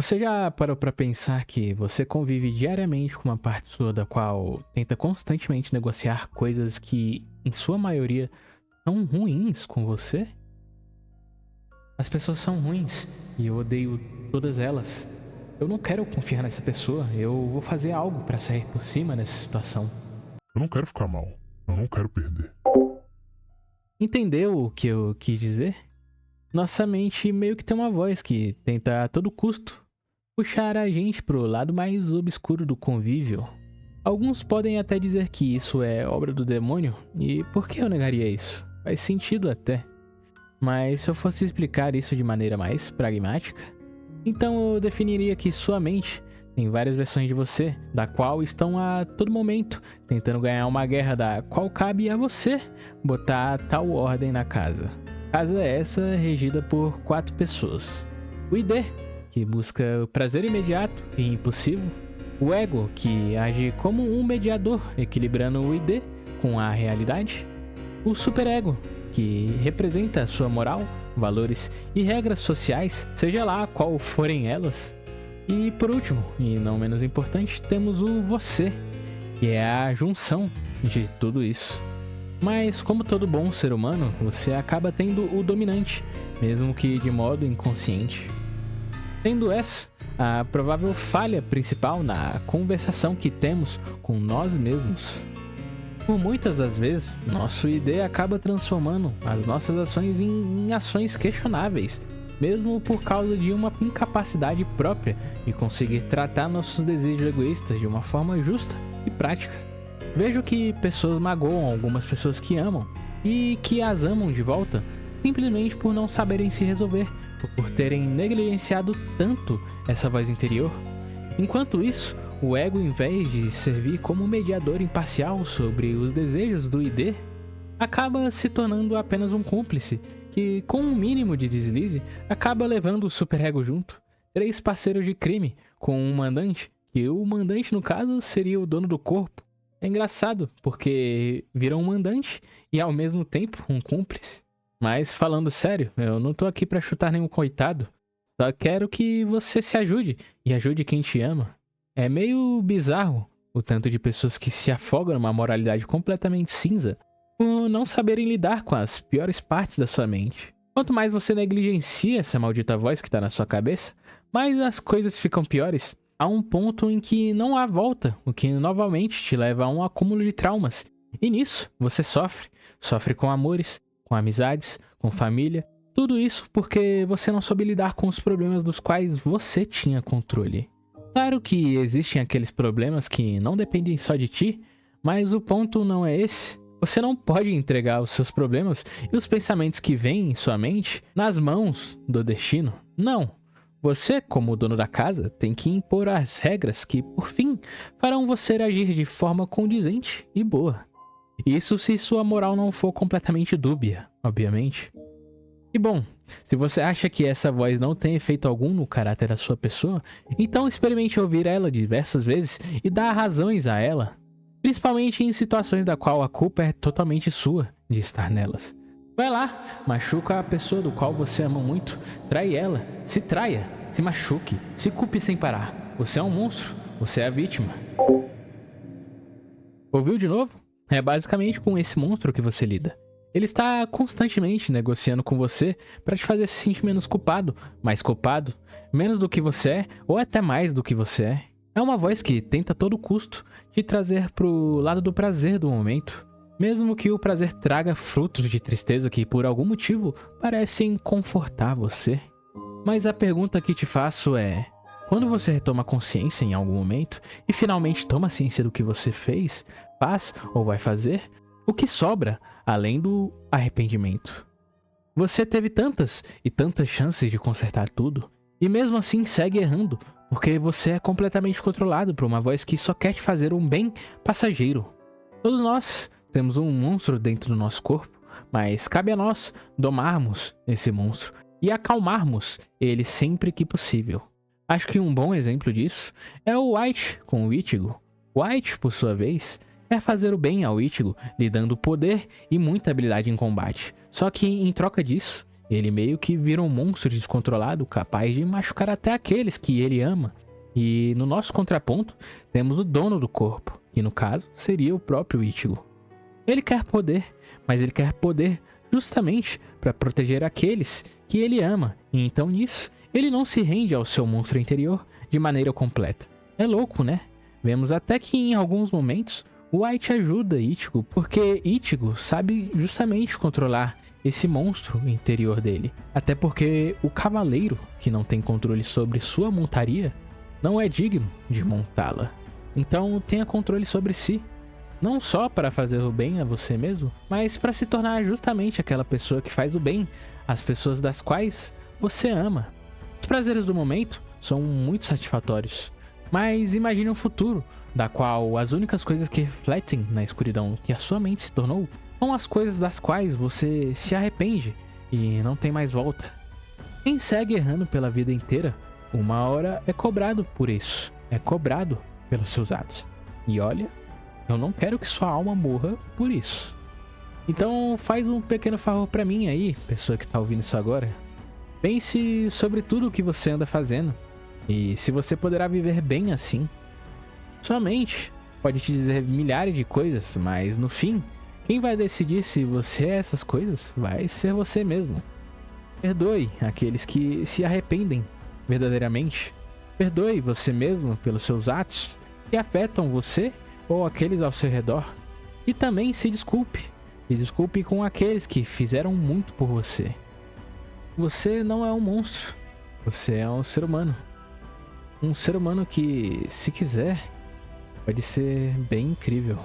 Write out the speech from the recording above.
Você já parou pra pensar que você convive diariamente com uma parte sua da qual tenta constantemente negociar coisas que, em sua maioria, são ruins com você? As pessoas são ruins e eu odeio todas elas. Eu não quero confiar nessa pessoa, eu vou fazer algo pra sair por cima nessa situação. Eu não quero ficar mal. Eu não quero perder. Entendeu o que eu quis dizer? Nossa mente meio que tem uma voz que tenta a todo custo puxar a gente pro lado mais obscuro do convívio. Alguns podem até dizer que isso é obra do demônio, e por que eu negaria isso? Faz sentido até. Mas se eu fosse explicar isso de maneira mais pragmática, então eu definiria que sua mente tem várias versões de você, da qual estão a todo momento tentando ganhar uma guerra da qual cabe a você botar tal ordem na casa. Casa essa regida por 4 pessoas. O ID, que busca o prazer imediato e impossível. O ego, que age como um mediador, equilibrando o ID com a realidade. O superego, que representa a sua moral, valores e regras sociais, seja lá qual forem elas. E por último, e não menos importante, temos o você, que é a junção de tudo isso. Mas como todo bom ser humano, você acaba tendo o dominante, mesmo que de modo inconsciente. Sendo essa a provável falha principal na conversação que temos com nós mesmos. Por muitas das vezes, nosso ID acaba transformando as nossas ações em ações questionáveis, mesmo por causa de uma incapacidade própria de conseguir tratar nossos desejos egoístas de uma forma justa e prática. Vejo que pessoas magoam algumas pessoas que amam e que as amam de volta simplesmente por não saberem se resolver, por terem negligenciado tanto essa voz interior. Enquanto isso, o ego, em vez de servir como mediador imparcial sobre os desejos do ID, acaba se tornando apenas um cúmplice que, com um mínimo de deslize, acaba levando o superego junto. 3 parceiros de crime com um mandante, que o mandante, no caso, seria o dono do corpo. É engraçado, porque viram um mandante e, ao mesmo tempo, um cúmplice. Mas, falando sério, eu não tô aqui pra chutar nenhum coitado. Só quero que você se ajude e ajude quem te ama. É meio bizarro o tanto de pessoas que se afogam numa moralidade completamente cinza por não saberem lidar com as piores partes da sua mente. Quanto mais você negligencia essa maldita voz que tá na sua cabeça, mais as coisas ficam piores. Há um ponto em que não há volta, o que novamente te leva a um acúmulo de traumas. E nisso, você sofre. Sofre com amores, com amizades, com família. Tudo isso porque você não soube lidar com os problemas dos quais você tinha controle. Claro que existem aqueles problemas que não dependem só de ti, mas o ponto não é esse. Você não pode entregar os seus problemas e os pensamentos que vêm em sua mente nas mãos do destino. Não. Você, como dono da casa, tem que impor as regras que, por fim, farão você agir de forma condizente e boa. Isso se sua moral não for completamente dúbia, obviamente. E bom, se você acha que essa voz não tem efeito algum no caráter da sua pessoa, então experimente ouvir ela diversas vezes e dar razões a ela, principalmente em situações da qual a culpa é totalmente sua de estar nelas. Vai lá, machuca a pessoa do qual você ama muito, trai ela, se traia, se machuque, se culpe sem parar. Você é um monstro, você é a vítima. Ouviu de novo? É basicamente com esse monstro que você lida. Ele está constantemente negociando com você para te fazer se sentir menos culpado, mais culpado, menos do que você é ou até mais do que você é. É uma voz que tenta a todo custo te trazer pro lado do prazer do momento, mesmo que o prazer traga frutos de tristeza que por algum motivo parecem confortar você. Mas a pergunta que te faço é: quando você retoma consciência em algum momento e finalmente toma ciência do que você fez, faz ou vai fazer, o que sobra além do arrependimento? Você teve tantas e tantas chances de consertar tudo, e mesmo assim segue errando, porque você é completamente controlado por uma voz que só quer te fazer um bem passageiro. Todos nós temos um monstro dentro do nosso corpo, mas cabe a nós domarmos esse monstro e acalmarmos ele sempre que possível. Acho que um bom exemplo disso é o White com o Ichigo. White, por sua vez, quer fazer o bem ao Ichigo, lhe dando poder e muita habilidade em combate. Só que, em troca disso, Ele meio que vira um monstro descontrolado, capaz de machucar até aqueles que ele ama. E no nosso contraponto, temos o dono do corpo, que no caso seria o próprio Ichigo. Ele quer poder, mas ele quer poder justamente para proteger aqueles que ele ama, e então nisso, ele não se rende ao seu monstro interior de maneira completa. É louco, né? Vemos até que em alguns momentos, o White ajuda Ichigo, porque Ichigo sabe justamente controlar esse monstro interior dele. Até porque o cavaleiro, que não tem controle sobre sua montaria, não é digno de montá-la. Então tenha controle sobre si. Não só para fazer o bem a você mesmo, mas para se tornar justamente aquela pessoa que faz o bem às pessoas das quais você ama. Os prazeres do momento são muito satisfatórios, mas imagine um futuro, da qual as únicas coisas que refletem na escuridão que a sua mente se tornou, são as coisas das quais você se arrepende e não tem mais volta. Quem segue errando pela vida inteira, uma hora é cobrado por isso, é cobrado pelos seus atos. E olha, eu não quero que sua alma morra por isso. Então faz um pequeno favor pra mim aí, pessoa que tá ouvindo isso agora. Pense sobre tudo o que você anda fazendo e se você poderá viver bem assim. Sua mente pode te dizer milhares de coisas, mas no fim, quem vai decidir se você é essas coisas vai ser você mesmo. Perdoe aqueles que se arrependem verdadeiramente. Perdoe você mesmo pelos seus atos que afetam você ou aqueles ao seu redor. E também se desculpe. E desculpe com aqueles que fizeram muito por você. Você não é um monstro. Você é um ser humano. Um ser humano que, se quiser, pode ser bem incrível.